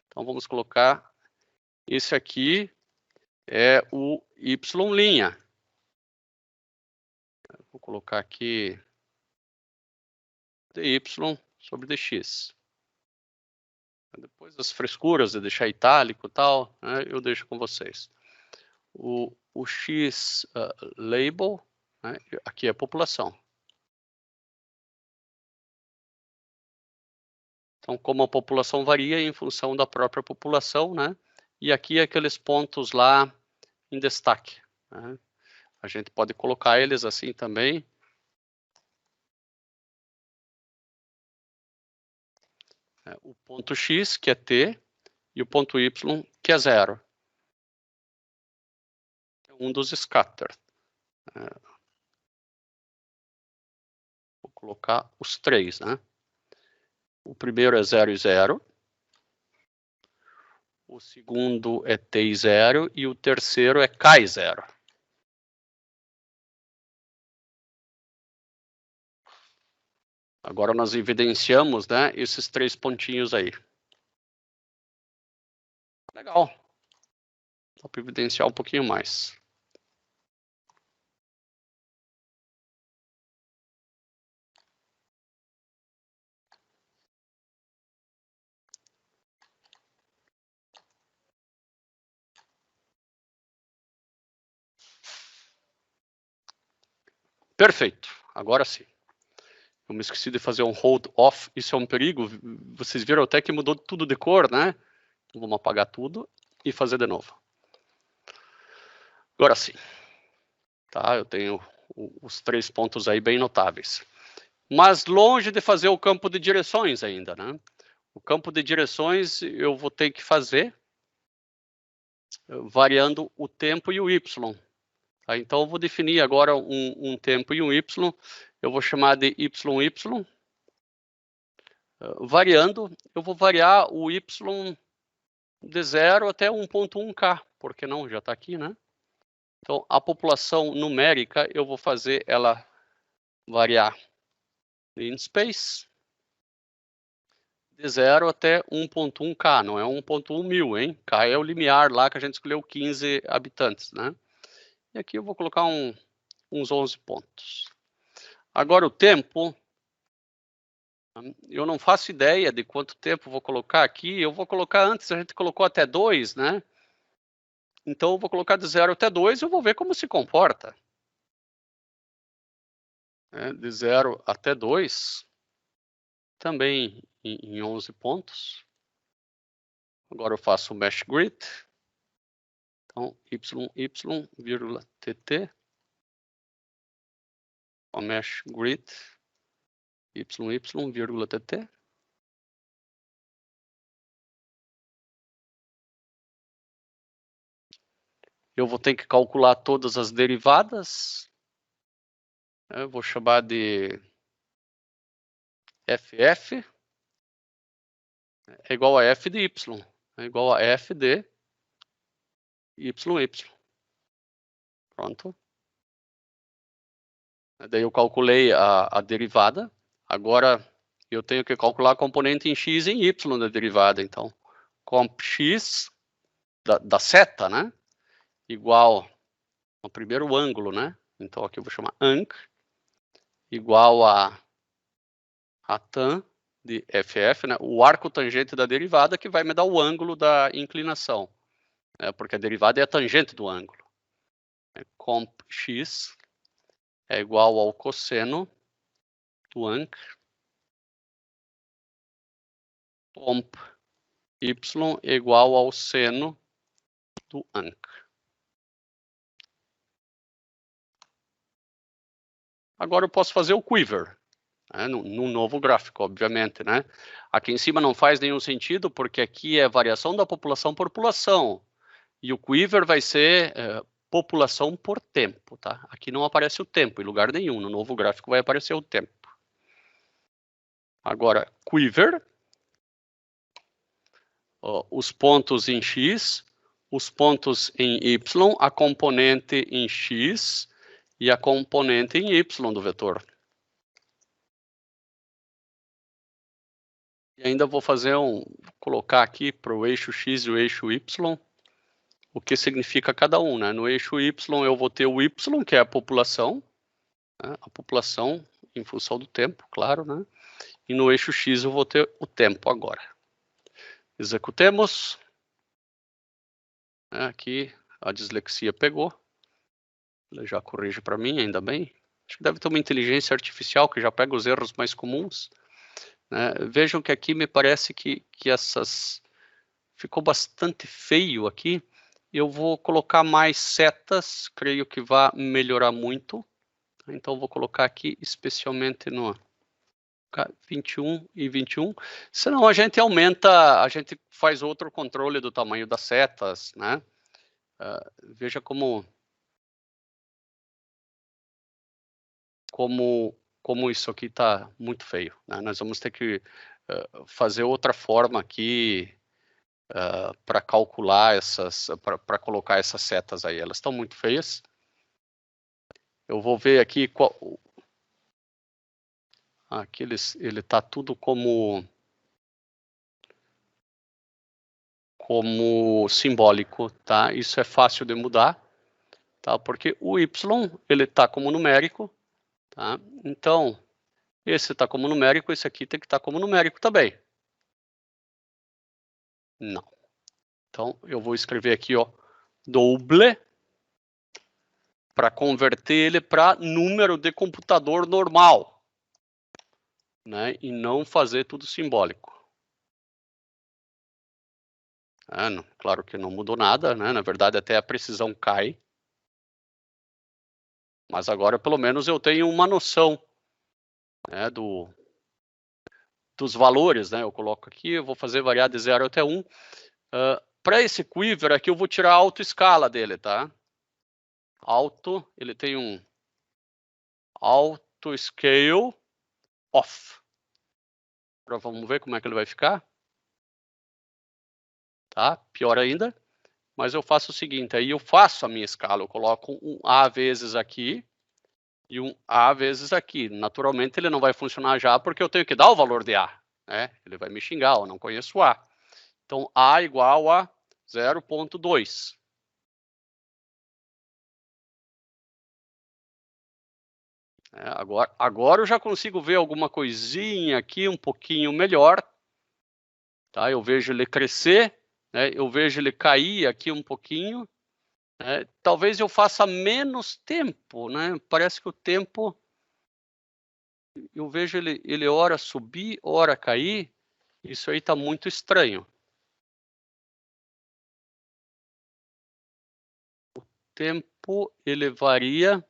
S1: Então, vamos colocar... Esse aqui é o y'. Vou colocar aqui dy sobre dx. Depois das frescuras de deixar itálico e tal, né, eu deixo com vocês. O x label, né, aqui é a população. Então, como a população varia em função da própria população, né? E aqui aqueles pontos lá em destaque, né? A gente pode colocar eles assim também. O ponto X, que é T, e o ponto Y, que é 0. É um dos scatter. Vou colocar os 3, né? O primeiro é 0 e 0. O segundo é T e 0. E o terceiro é K e 0. Agora nós evidenciamos, né, esses 3 pontinhos aí. Legal. Dá para evidenciar um pouquinho mais. Perfeito. Agora sim. Eu me esqueci de fazer um hold off. Isso é um perigo. Vocês viram até que mudou tudo de cor, né? Então, vamos apagar tudo e fazer de novo. Agora sim. Tá? Eu tenho os 3 pontos aí bem notáveis. Mas longe de fazer o campo de direções ainda, né? O campo de direções eu vou ter que fazer variando o tempo e o y. Tá? Então eu vou definir agora um tempo e um y. Eu vou chamar de YY. Variando, eu vou variar o y de 0 até 1.1K, porque não, já está aqui, né? Então, a população numérica, eu vou fazer ela variar in space de 0 até 1.1K, não é 1.1 mil, hein? K é o limiar lá que a gente escolheu 15 habitantes, né? E aqui eu vou colocar uns 11 pontos. Agora o tempo, eu não faço ideia de quanto tempo vou colocar aqui. Eu vou colocar antes, a gente colocou até 2, né? Então eu vou colocar de 0 até 2 e eu vou ver como se comporta. De 0 até 2, também em 11 pontos. Agora eu faço o mesh grid. Então, YY, vírgula, TT. O mesh grid, YY, vírgula, TT. Eu vou ter que calcular todas as derivadas. Eu vou chamar de FF. É igual a F de Y. É igual a F de YY. Pronto. Daí eu calculei a derivada. Agora eu tenho que calcular a componente em x e em y da derivada. Então, comp x da seta, né? Igual ao primeiro ângulo, né? Então aqui eu vou chamar anc igual a tan de ff, né? O arco tangente da derivada que vai me dar o ângulo da inclinação, né? Porque a derivada é a tangente do ângulo. Comp x é igual ao cosseno do anc. Comp y é igual ao seno do anc. Agora eu posso fazer o quiver, né, num novo gráfico, obviamente, né? Aqui em cima não faz nenhum sentido, porque aqui é variação da população por população. E o quiver vai ser população por tempo, tá? Aqui não aparece o tempo em lugar nenhum. No novo gráfico vai aparecer o tempo. Agora, quiver, os pontos em x, os pontos em y, a componente em x e a componente em y do vetor. E ainda vou fazer colocar aqui para o eixo x e o eixo y, o que significa cada um, né? No eixo y eu vou ter o y, que é a população, né? A população em função do tempo, claro, né? E no eixo x eu vou ter o tempo agora. Executemos. Aqui a dislexia pegou. Ele já corrige para mim, ainda bem. Acho que deve ter uma inteligência artificial que já pega os erros mais comuns. né? Vejam que aqui me parece que essas... Ficou bastante feio aqui. Eu vou colocar mais setas, creio que vai melhorar muito. Então, vou colocar aqui, especialmente no 21 e 21. Senão, a gente aumenta, a gente faz outro controle do tamanho das setas, né? Veja como isso aqui está muito feio, né? Nós vamos ter que fazer outra forma aqui para calcular para colocar essas setas aí. Elas estão muito feias. Eu vou ver aqui qual... Aqui ele está tudo como simbólico, tá? Isso é fácil de mudar, tá? Porque o Y, ele está como numérico, tá? Então, esse está como numérico, esse aqui tem que estar como numérico também. Não. Então, eu vou escrever aqui, ó, doble, para converter ele para número de computador normal, né? E não fazer tudo simbólico. Não, claro que não mudou nada, né? Na verdade, até a precisão cai. Mas agora, pelo menos, eu tenho uma noção, né, dos valores, né? Eu coloco aqui, eu vou fazer variar de 0 até 1. Para esse quiver aqui, eu vou tirar a autoescala dele, tá? Ele tem um auto scale off. Agora vamos ver como é que ele vai ficar. Tá? Pior ainda. Mas eu faço o seguinte, aí eu faço a minha escala, eu coloco um A vezes aqui e um A vezes aqui. Naturalmente ele não vai funcionar já porque eu tenho que dar o valor de A, né? Ele vai me xingar, eu não conheço A. Então A igual a 0,2. Agora eu já consigo ver alguma coisinha aqui um pouquinho melhor. Tá? Eu vejo ele crescer, né? Eu vejo ele cair aqui um pouquinho. Talvez eu faça menos tempo, né? Parece que o tempo, eu vejo ele ora subir, ora cair. Isso aí está muito estranho. O tempo, ele varia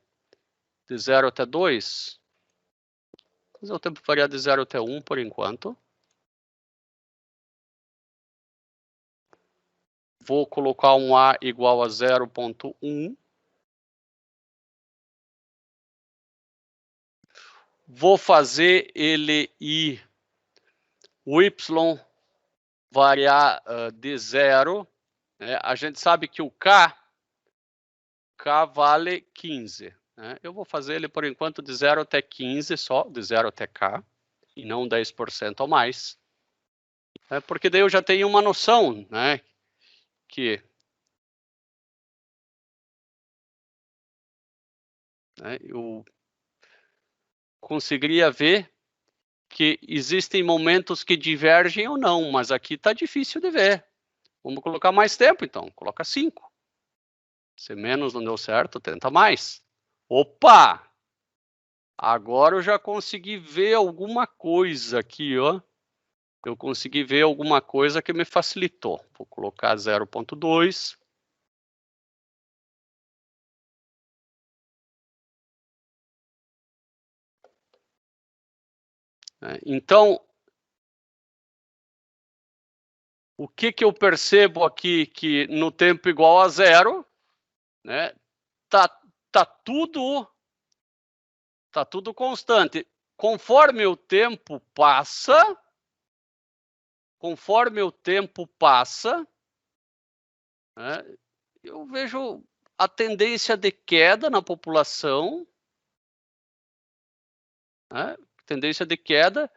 S1: de 0 até 2. Mas o tempo varia de 0 até 1 por enquanto. Vou colocar um A igual a 0,1. Vou fazer ele ir, o Y variar de 0. Né? A gente sabe que o K vale 15. Né? Eu vou fazer ele, por enquanto, de 0 até 15 só, de 0 até K, e não 10% ou mais. Porque daí eu já tenho uma noção, né, que eu conseguiria ver que existem momentos que divergem ou não, mas aqui está difícil de ver. Vamos colocar mais tempo, então. Coloca 5. Se menos não deu certo, tenta mais. Opa! Agora eu já consegui ver alguma coisa aqui, ó. Eu consegui ver alguma coisa que me facilitou. Vou colocar 0,2. Então, o que eu percebo aqui que no tempo igual a 0, né, tá tudo constante. Conforme o tempo passa, né, eu vejo a tendência de queda na população, né, tendência de queda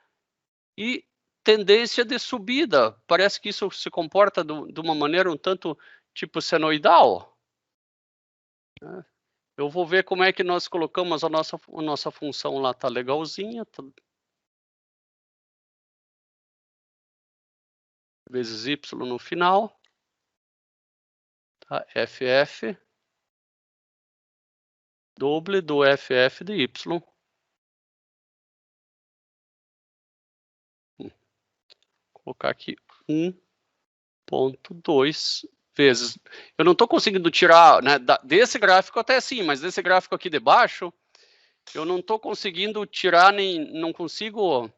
S1: e tendência de subida. Parece que isso se comporta de uma maneira um tanto tipo senoidal. Né? Eu vou ver como é que nós colocamos a nossa função lá, tá legalzinha. Tá... Vezes y no final. Tá? FF. Doble do FF de y. colocar aqui 1,2 vezes. Eu não estou conseguindo tirar, né, desse gráfico até sim, mas desse gráfico aqui de baixo, eu não estou conseguindo tirar não consigo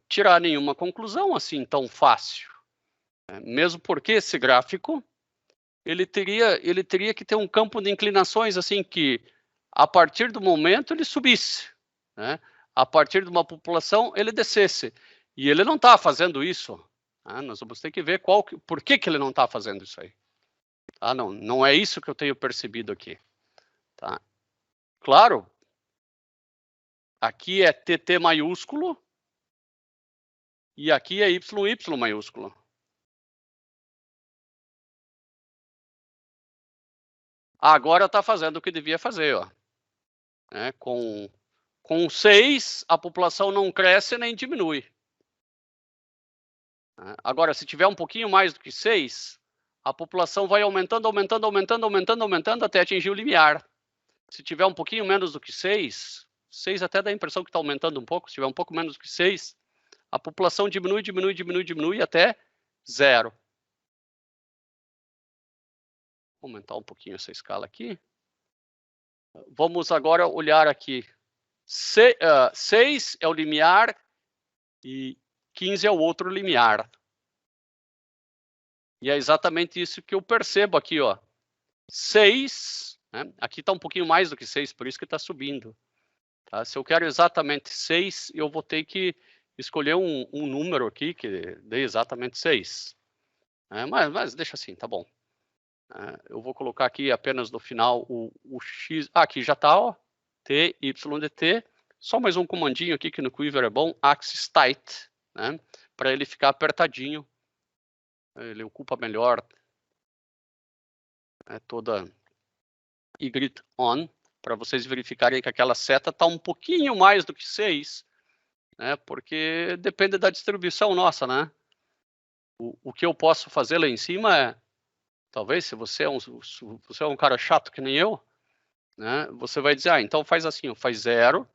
S1: tirar nenhuma conclusão assim tão fácil. Mesmo porque esse gráfico, ele teria que ter um campo de inclinações assim que, a partir do momento, ele subisse, né? A partir de uma população, ele descesse. E ele não está fazendo isso. Nós vamos ter que ver por que ele não está fazendo isso aí. Tá? Não é isso que eu tenho percebido aqui. Tá? Claro, aqui é TT maiúsculo e aqui é YY maiúsculo. Agora está fazendo o que devia fazer. Ó. Com 6, a população não cresce nem diminui. Agora, se tiver um pouquinho mais do que 6, a população vai aumentando, aumentando, aumentando, aumentando, aumentando até atingir o limiar. Se tiver um pouquinho menos do que 6 até dá a impressão que está aumentando um pouco, se tiver um pouco menos do que 6, a população diminui, diminui, diminui, diminui até 0. Vou aumentar um pouquinho essa escala aqui. Vamos agora olhar aqui. 6 é o limiar e 15 é o outro limiar. E é exatamente isso que eu percebo aqui, ó. 6, né? Aqui está um pouquinho mais do que 6, por isso que está subindo. Tá? Se eu quero exatamente 6, eu vou ter que escolher um número aqui que dê exatamente 6. Mas deixa assim, tá bom. Eu vou colocar aqui apenas no final o X. Aqui já está, ó. T, Y, DT. Só mais um comandinho aqui que no Quiver é bom. Axis tight, né? Para ele ficar apertadinho. Ele ocupa melhor toda e grid on, para vocês verificarem que aquela seta está um pouquinho mais do que 6, né? Porque depende da distribuição nossa, né? O que eu posso fazer lá em cima é, talvez, se você é um cara chato que nem eu, né? Você vai dizer, então faz assim, faz 0,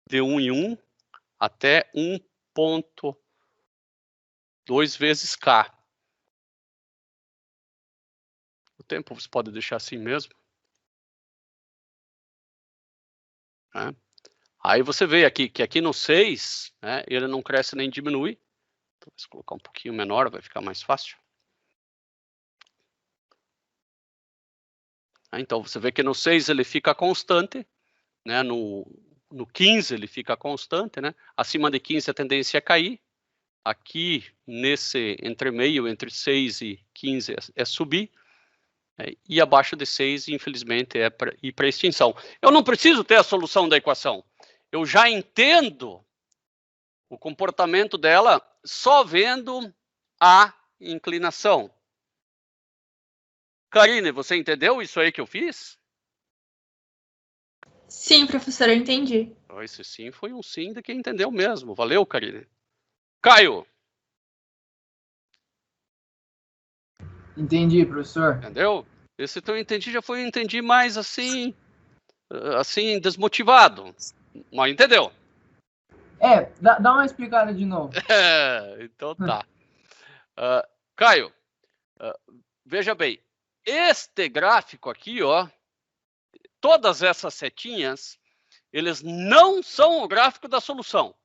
S1: de 1 em 1, até 1,2 vezes K. O tempo você pode deixar assim mesmo. Né? Aí você vê aqui que aqui no 6, né, ele não cresce nem diminui. Então, vou colocar um pouquinho menor, vai ficar mais fácil. Então você vê que no 6 ele fica constante, né? No 15 ele fica constante, né? Acima de 15 a tendência é cair. Aqui nesse entremeio entre 6 e 15 é subir. E abaixo de 6, infelizmente, é para ir para extinção. Eu não preciso ter a solução da equação. Eu já entendo o comportamento dela só vendo a inclinação. Karine, você entendeu isso aí que eu fiz?
S5: Sim, professor, eu entendi.
S1: Esse sim foi um sim de quem entendeu mesmo. Valeu, Karine. Caio.
S6: Entendi, professor.
S1: Entendeu? Esse teu entendi já foi um entendi mais assim desmotivado. Mas entendeu?
S6: Dá uma explicada de novo.
S1: Então tá. Caio, veja bem, este gráfico aqui, ó, todas essas setinhas, eles não são o gráfico da solução.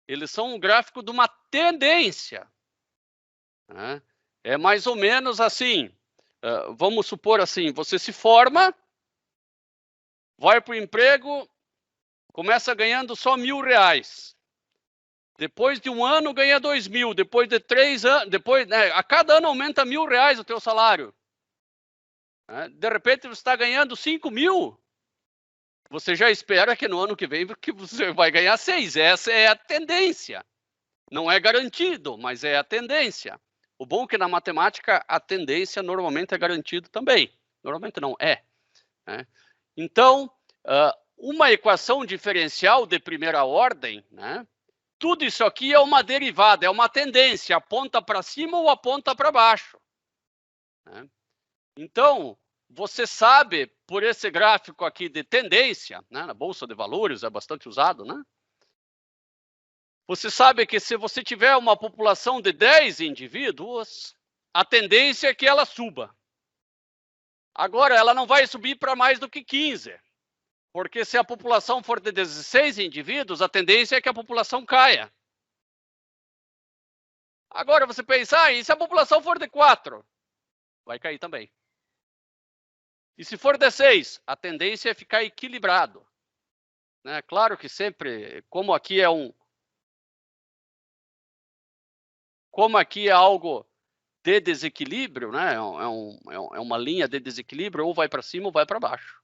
S1: Eles são um gráfico de uma tendência. Né? É mais ou menos assim, vamos supor assim, você se forma, vai para o emprego, começa ganhando só R$1.000. Depois de um ano ganha 2.000. Depois de 3 anos, a cada ano aumenta R$1.000 o teu salário. De repente você está ganhando 5.000. Você já espera que no ano que vem que você vai ganhar 6. Essa é a tendência. Não é garantido, mas é a tendência. O bom é que na matemática a tendência normalmente é garantido também. Normalmente não é. Né? Então, uma equação diferencial de primeira ordem, né? Tudo isso aqui é uma derivada, é uma tendência, aponta para cima ou aponta para baixo. Né? Então, você sabe, por esse gráfico aqui de tendência, né? Na Bolsa de Valores é bastante usado, né? Você sabe que se você tiver uma população de 10 indivíduos, a tendência é que ela suba. Agora, ela não vai subir para mais do que 15. Porque se a população for de 16 indivíduos, a tendência é que a população caia. Agora, você pensa, e se a população for de 4? Vai cair também. E se for de 6, a tendência é ficar equilibrado. Né? Claro que sempre, como aqui é algo de desequilíbrio, né? É uma linha de desequilíbrio, ou vai para cima ou vai para baixo.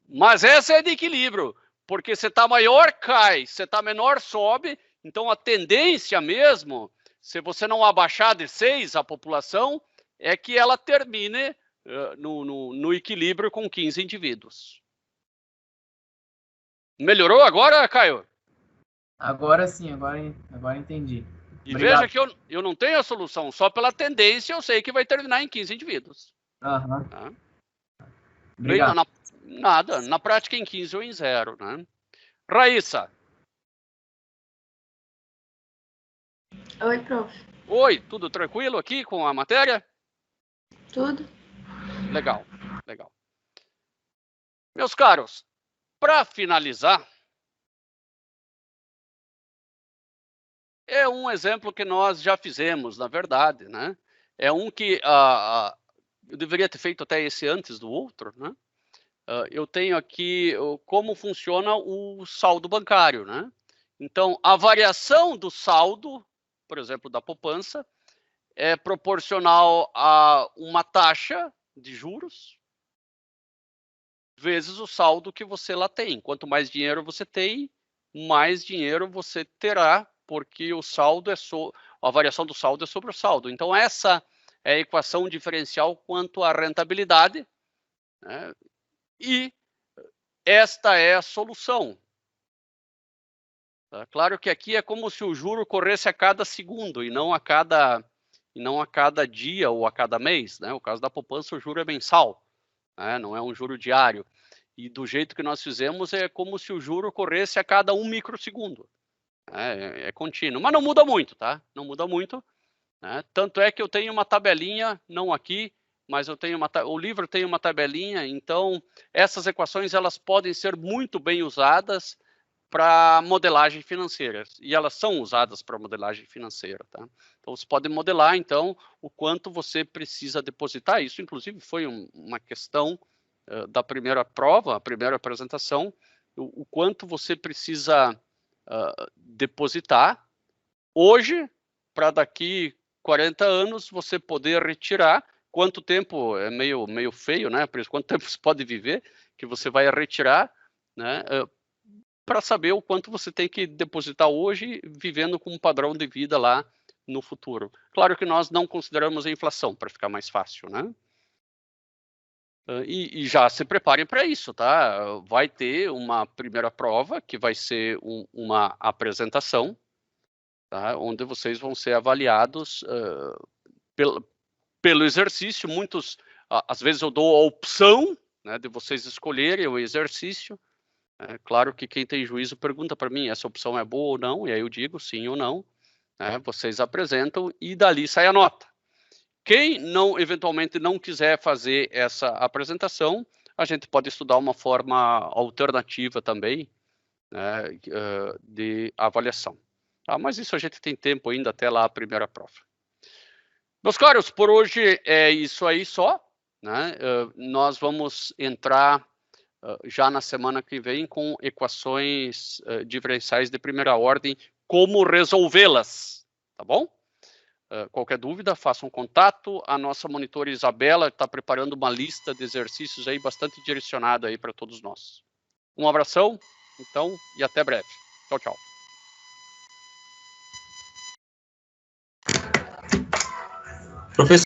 S1: Mas essa é de equilíbrio, porque se está maior, cai, se está menor, sobe. Então, a tendência mesmo, se você não abaixar de 6 a população, é que ela termine no equilíbrio com 15 indivíduos. Melhorou agora, Caio?
S6: Agora sim, agora entendi.
S1: E
S6: Obrigado.
S1: veja que eu não tenho a solução, só pela tendência eu sei que vai terminar em 15 indivíduos.
S6: Aham.
S1: Tá?
S6: Obrigado.
S1: Nada, na prática em 15 ou em 0. Né? Raíssa.
S5: Oi, prof.
S1: Oi, tudo tranquilo aqui com a matéria?
S5: Tudo?
S1: Legal, legal. Meus caros, para finalizar, é um exemplo que nós já fizemos, na verdade, né? É um que eu deveria ter feito até esse antes do outro, né? Eu tenho aqui como funciona o saldo bancário, né? Então, a variação do saldo, por exemplo, da poupança, é proporcional a uma taxa de juros vezes o saldo que você lá tem. Quanto mais dinheiro você tem, mais dinheiro você terá, porque o saldo a variação do saldo é sobre o saldo. Então, essa é a equação diferencial quanto à rentabilidade, né? E esta é a solução. Tá? Claro que aqui é como se o juro corresse a cada segundo e não a cada dia ou a cada mês. Né? No caso da poupança, o juro é mensal, né? Não é um juro diário. E do jeito que nós fizemos, é como se o juro corresse a cada 1 microsegundo. É contínuo, mas não muda muito, tá? Não muda muito. Né? Tanto é que eu tenho uma tabelinha, não aqui, mas eu tenho o livro tem uma tabelinha, então essas equações elas podem ser muito bem usadas para modelagem financeira, e elas são usadas para modelagem financeira, tá? Então você pode modelar então o quanto você precisa depositar. Isso inclusive foi uma questão da primeira prova, a primeira apresentação, o quanto você precisa depositar hoje para daqui 40 anos você poder retirar. Quanto tempo é meio feio, né? Por isso, quanto tempo você pode viver que você vai retirar, né? Para saber o quanto você tem que depositar hoje, vivendo com um padrão de vida lá no futuro. Claro que nós não consideramos a inflação, para ficar mais fácil, né? E já se preparem para isso, tá? Vai ter uma primeira prova, que vai ser uma apresentação, tá? Onde vocês vão ser avaliados pelo exercício. Às vezes eu dou a opção, né, de vocês escolherem o exercício. Claro que quem tem juízo pergunta para mim, essa opção é boa ou não, e aí eu digo sim ou não. Né? Vocês apresentam e dali sai a nota. Quem eventualmente não quiser fazer essa apresentação, a gente pode estudar uma forma alternativa também, né, de avaliação. Tá? Mas isso a gente tem tempo ainda até lá a primeira prova. Meus caros, por hoje é isso aí só. Né? Nós vamos entrar já na semana que vem com equações diferenciais de primeira ordem, como resolvê-las, tá bom? Qualquer dúvida, façam contato. A nossa monitora Isabela está preparando uma lista de exercícios aí bastante direcionada aí para todos nós. Um abração, então, e até breve. Tchau, tchau.
S2: Professor,